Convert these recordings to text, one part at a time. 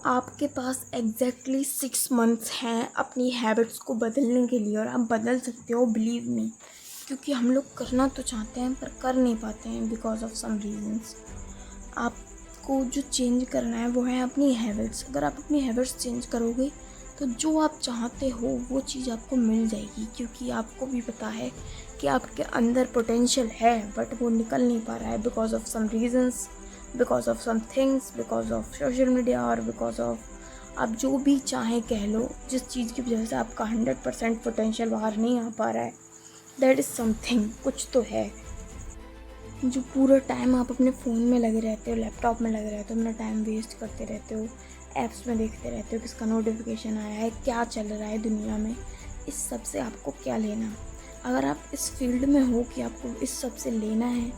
आपके पास exactly 6 months हैं अपनी हैबिट्स को बदलने के लिए और आप बदल सकते हो, बिलीव मी। क्योंकि हम लोग करना तो चाहते हैं पर कर नहीं पाते हैं बिकॉज ऑफ सम रीजंस। आपको जो चेंज करना है वो है अपनी हैबिट्स। अगर आप अपनी हैबिट्स चेंज करोगे तो जो आप चाहते हो वो चीज़ आपको मिल जाएगी, क्योंकि आपको भी पता है कि आपके अंदर पोटेंशियल है बट वो निकल नहीं पा रहा है because of some reasons, because of some things, because of social media और बिकॉज ऑफ आप जो भी चाहें कह लो, जिस चीज़ की वजह से आपका 100% पोटेंशियल बाहर नहीं आ पा रहा है, दैट इज़ समथिंग, कुछ तो है। जो पूरा टाइम आप अपने फ़ोन में लगे रहते हो, लैपटॉप में लगे रहते हो, अपना टाइम वेस्ट करते रहते हो, ऐप्स में देखते रहते हो किसका नोटिफिकेशन आया है, क्या चल रहा है दुनिया में, इस सब से आपको क्या लेना। अगर आप इस फील्ड में हो कि आपको इस सब से लेना है,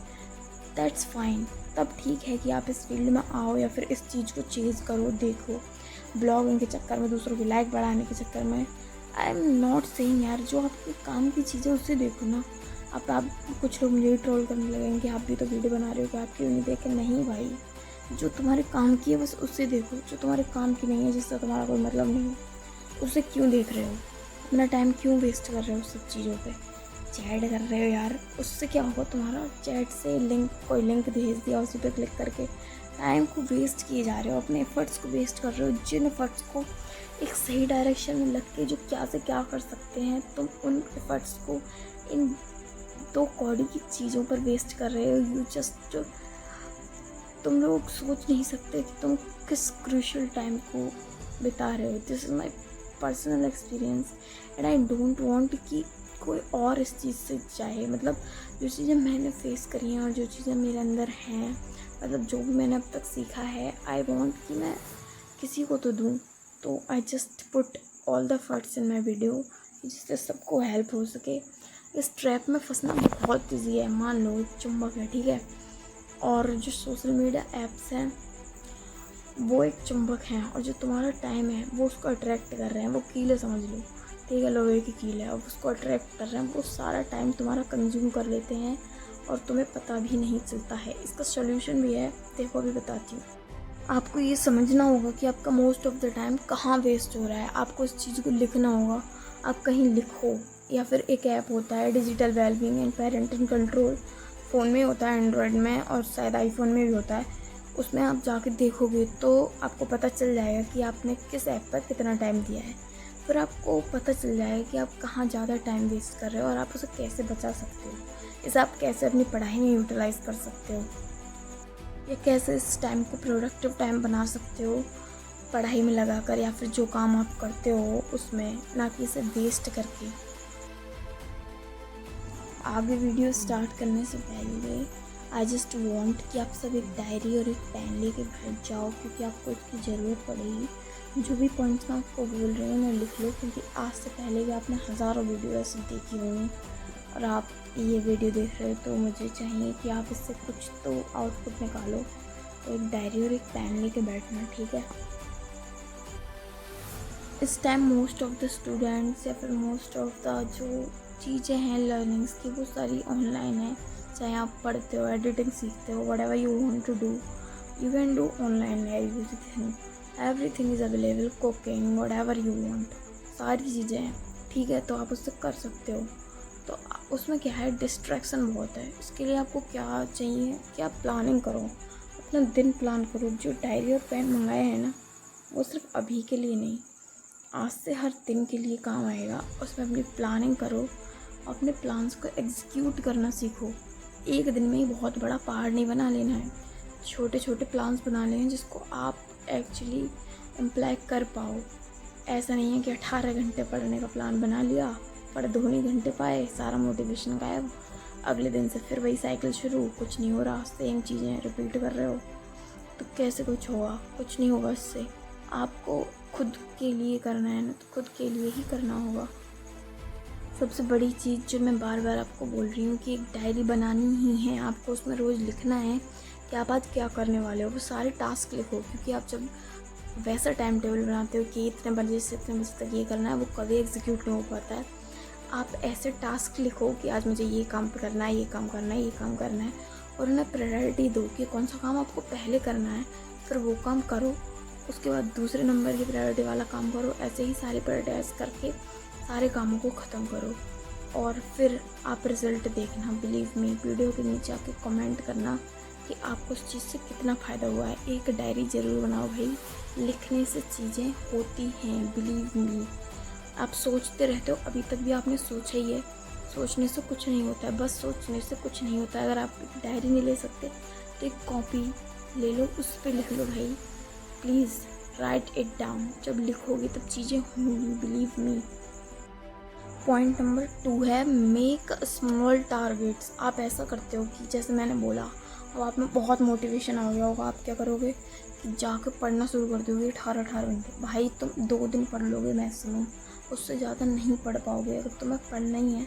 दैट्स फाइन, तब ठीक है कि आप इस फील्ड में आओ या फिर इस चीज़ को चेज़ करो। देखो, ब्लॉगिंग के चक्कर में, दूसरों की लाइक बढ़ाने के चक्कर में, आई एम नॉट सेइंग यार, जो आपके काम की चीज़ें उससे देखो ना। आप कुछ लोग मुझे ट्रोल करने लगेंगे कि आप भी तो वीडियो बना रहे हो, कि आप क्यों नहीं देखे। नहीं भाई, जो तुम्हारे काम की है बस उससे देखो, जो तुम्हारे काम की नहीं है, जिससे तुम्हारा कोई मतलब नहीं है, उसे क्यों देख रहे हो? अपना टाइम क्यों वेस्ट कर रहे हो सब चीज़ों पे? चैट कर रहे हो यार, उससे क्या होगा तुम्हारा? चैट से कोई लिंक भेज दिया, उसी पे क्लिक करके टाइम को वेस्ट किए जा रहे हो, अपने एफर्ट्स को वेस्ट कर रहे हो। जिन एफर्ट्स को एक सही डायरेक्शन में लग के जो क्या से क्या कर सकते हैं, तुम उन एफर्ट्स को इन दो कौड़ी की चीज़ों पर वेस्ट कर रहे हो। तुम लोग सोच नहीं सकते कि तुम किस क्रूशियल टाइम को बिता रहे हो। This is my personal experience and I don't want कि कोई और इस चीज़ से चाहे। मतलब जो चीज़ें मैंने फेस करी हैं और जो चीज़ें मेरे अंदर हैं, मतलब जो भी मैंने अब तक सीखा है, आई वांट कि मैं किसी को तो दूँ। तो I just put all the efforts in my video, जिससे सबको हेल्प हो सके। इस ट्रैप में फंसना बहुत ईजी है। मान लो एक चुंबक है, ठीक है, और जो सोशल मीडिया ऐप्स हैं वो एक चुंबक हैं, और जो तुम्हारा टाइम है वो उसको अट्रैक्ट कर रहे हैं। वो कील है, समझ लो, ठीक है, लोहे की कील है, और उसको अट्रैक्ट कर रहे हैं। वो सारा टाइम तुम्हारा कंज्यूम कर लेते हैं और तुम्हें पता भी नहीं चलता है। इसका सोल्यूशन भी है, देखो अभी बताती हूँ। आपको ये समझना होगा कि आपका मोस्ट ऑफ द टाइम कहाँ वेस्ट हो रहा है। आपको इस चीज़ को लिखना होगा। आप कहीं लिखो, या फिर एक ऐप होता है digital wellbeing and parenting control, phone में होता है, एंड्रॉयड में, और शायद आईफोन में भी होता है। उसमें आप जाके देखोगे तो आपको पता चल जाएगा कि आपने किस ऐप पर कितना टाइम दिया है। फिर आपको पता चल जाएगा कि आप कहाँ ज़्यादा टाइम वेस्ट कर रहे हो और आप उसे कैसे बचा सकते हो। इसे आप कैसे अपनी पढ़ाई में यूटिलाइज़ कर सकते हो, या कैसे इस टाइम को प्रोडक्टिव टाइम बना सकते हो पढ़ाई में लगाकर, या फिर जो काम आप करते हो उसमें, ना कि इसे वेस्ट करके। आगे वीडियो स्टार्ट करने से पहले आई जस्ट वांट कि आप सब एक डायरी और एक पेन लेके बैठ जाओ, क्योंकि आपको इसकी ज़रूरत पड़ेगी। जो भी पॉइंट्स मैं आपको बोल रही हूँ मैं लिख लो, क्योंकि आज से पहले भी आपने हज़ारों वीडियो ऐसी देखी होंगी और आप ये वीडियो देख रहे हो, तो मुझे चाहिए कि आप इससे कुछ तो आउटपुट निकालो। तो एक डायरी और एक पेन लेके बैठना, ठीक है। इस time most of the students या फिर मोस्ट ऑफ द जो चीज़ें हैं लर्निंग्स की, वो सारी ऑनलाइन है। चाहे आप पढ़ते हो, एडिटिंग सीखते हो, whatever you want to do, you can do online. Everything is available, cooking, whatever you want, सारी चीज़ें हैं, ठीक है। तो आप उससे कर सकते हो। तो उसमें क्या है, डिस्ट्रैक्शन बहुत है। इसके लिए आपको क्या चाहिए कि आप प्लानिंग करो, अपना दिन प्लान करो। जो डायरी और पेन मंगाए हैं ना, वो सिर्फ अभी के लिए नहीं, आज से हर दिन के लिए काम आएगा। उसमें अपनी प्लानिंग करो, अपने प्लान्स को एग्जीक्यूट करना सीखो। एक दिन में ही बहुत बड़ा पहाड़ नहीं बना लेना है, छोटे छोटे प्लान्स बना लें जिसको आप एक्चुअली इम्प्लाई कर पाओ। ऐसा नहीं है कि 18 घंटे पढ़ने का प्लान बना लिया, पढ़ 2 ही घंटे पाए, सारा मोटिवेशन गायब, अगले दिन से फिर वही साइकिल शुरू, कुछ नहीं हो रहा, सेम चीज़ें रिपीट कर रहे हो। तो कैसे कुछ होगा? कुछ नहीं होगा इससे। आपको खुद के लिए करना है ना, तो खुद के लिए ही करना होगा। सबसे बड़ी चीज़ जो मैं बार बार आपको बोल रही हूँ कि एक डायरी बनानी ही है आपको। उसमें रोज़ लिखना है कि आप आज क्या करने वाले हो। वो सारे टास्क लिखो, क्योंकि आप जब वैसा टाइम टेबल बनाते हो कि इतने बजे से इतने बजे तक ये करना है, वो कभी एग्जीक्यूट नहीं हो पाता है। आप ऐसे टास्क लिखो कि आज मुझे ये काम करना है, ये काम करना है, ये काम करना है, और उन्हें प्रायोरिटी दो कि कौन सा काम आपको पहले करना है, फिर वो काम करो। उसके बाद दूसरे नंबर की प्रायोरिटी वाला काम करो। ऐसे ही सारे प्रायोरिटाइज करके सारे कामों को ख़त्म करो और फिर आप रिज़ल्ट देखना। बिलीव मी, वीडियो के नीचे आके कमेंट करना कि आपको उस चीज़ से कितना फ़ायदा हुआ है। एक डायरी ज़रूर बनाओ भाई, लिखने से चीज़ें होती हैं, बिलीव मी। आप सोचते रहते हो, अभी तक भी आपने सोचा ही है। सोचने से कुछ नहीं होता है, बस सोचने से कुछ नहीं होता है। अगर आप एक डायरी नहीं ले सकते तो एक कॉपी ले लो, उस पर लिख लो भाई। Please write it down. जब लिखोगे तब चीज़ें होंगी, बिलीव मी। पॉइंट नंबर 2 है मेक स्मॉल टारगेट्स। आप ऐसा करते हो कि जैसे मैंने बोला, अब आप में बहुत मोटिवेशन आ गया होगा, आप क्या करोगे कि जाकर पढ़ना शुरू कर दोगे 18 घंटे। भाई तुम 2 दिन पढ़ लोगे मैक्सिमम, उससे ज़्यादा नहीं पढ़ पाओगे। अगर तुम्हें पढ़ना ही है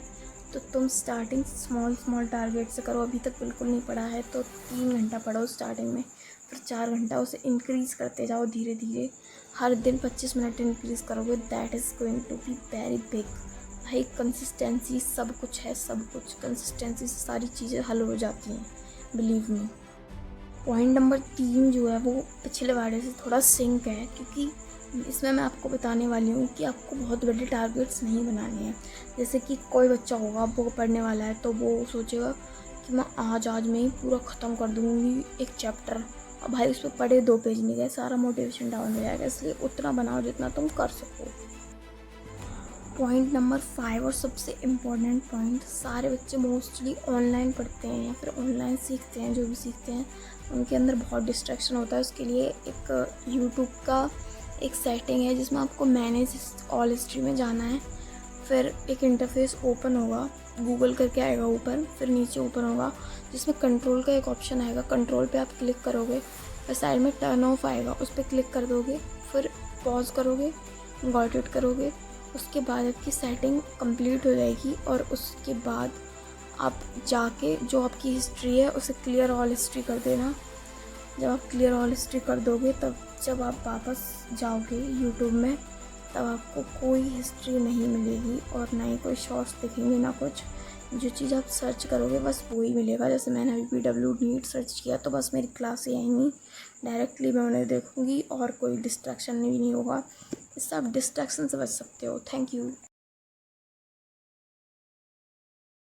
तो तुम स्टार्टिंग स्मॉल टारगेट से करो। अभी तक बिल्कुल नहीं पढ़ा है तो 3 घंटा पढ़ो स्टार्टिंग में, फिर 4 घंटा, उसे इंक्रीज़ करते जाओ धीरे धीरे। हर दिन 25 मिनट इंक्रीज़ करोगे, that is going to be very big. भाई कंसिस्टेंसी सब कुछ है, सब कुछ कंसिस्टेंसी से सारी चीज़ें हल हो जाती हैं, बिलीव मी। पॉइंट नंबर 3 जो है वो पिछले वाले से थोड़ा सिंक है, क्योंकि इसमें मैं आपको बताने वाली हूँ कि आपको बहुत बड़े टारगेट्स नहीं बनाने हैं। जैसे कि कोई बच्चा होगा, वो पढ़ने वाला है तो वो सोचेगा कि मैं आज में ही पूरा ख़त्म कर दूँगी एक चैप्टर। अब भाई उस पर पढ़े 2 पेज नहीं गए, सारा मोटिवेशन डाउन हो जाएगा। इसलिए उतना बनाओ जितना तुम कर सको। पॉइंट नंबर 5 और सबसे इम्पोर्टेंट पॉइंट, सारे बच्चे मोस्टली ऑनलाइन पढ़ते हैं या फिर ऑनलाइन सीखते हैं। जो भी सीखते हैं उनके अंदर बहुत डिस्ट्रैक्शन होता है। उसके लिए एक यूट्यूब का एक सेटिंग है जिसमें आपको मैनेज ऑल हिस्ट्री में जाना है। फिर एक इंटरफेस ओपन होगा, गूगल करके आएगा ऊपर, फिर नीचे ओपन होगा जिसमें कंट्रोल का एक ऑप्शन आएगा। कंट्रोल पे आप क्लिक करोगे, फिर साइड में टर्न ऑफ आएगा, उस पर क्लिक कर दोगे, फिर पॉज करोगे, गॉट इट करोगे। उसके बाद आपकी सेटिंग कंप्लीट हो जाएगी और उसके बाद आप जाके जो आपकी हिस्ट्री है उसे क्लियर ऑल हिस्ट्री कर देना। जब आप क्लियर ऑल हिस्ट्री कर दोगे तब जब आप वापस जाओगे यूट्यूब में, तब आपको कोई हिस्ट्री नहीं मिलेगी और ना ही कोई शॉर्ट्स दिखेंगे, ना कुछ। जो चीज़ आप सर्च करोगे बस वही मिलेगा। जैसे मैंने अभी PW नीट सर्च किया तो बस मेरी क्लास ही आएंगी, डायरेक्टली मैं उन्हें देखूँगी और कोई डिस्ट्रैक्शन भी नहीं होगा। इससे आप डिस्ट्रैक्शन से बच सकते हो। Thank you.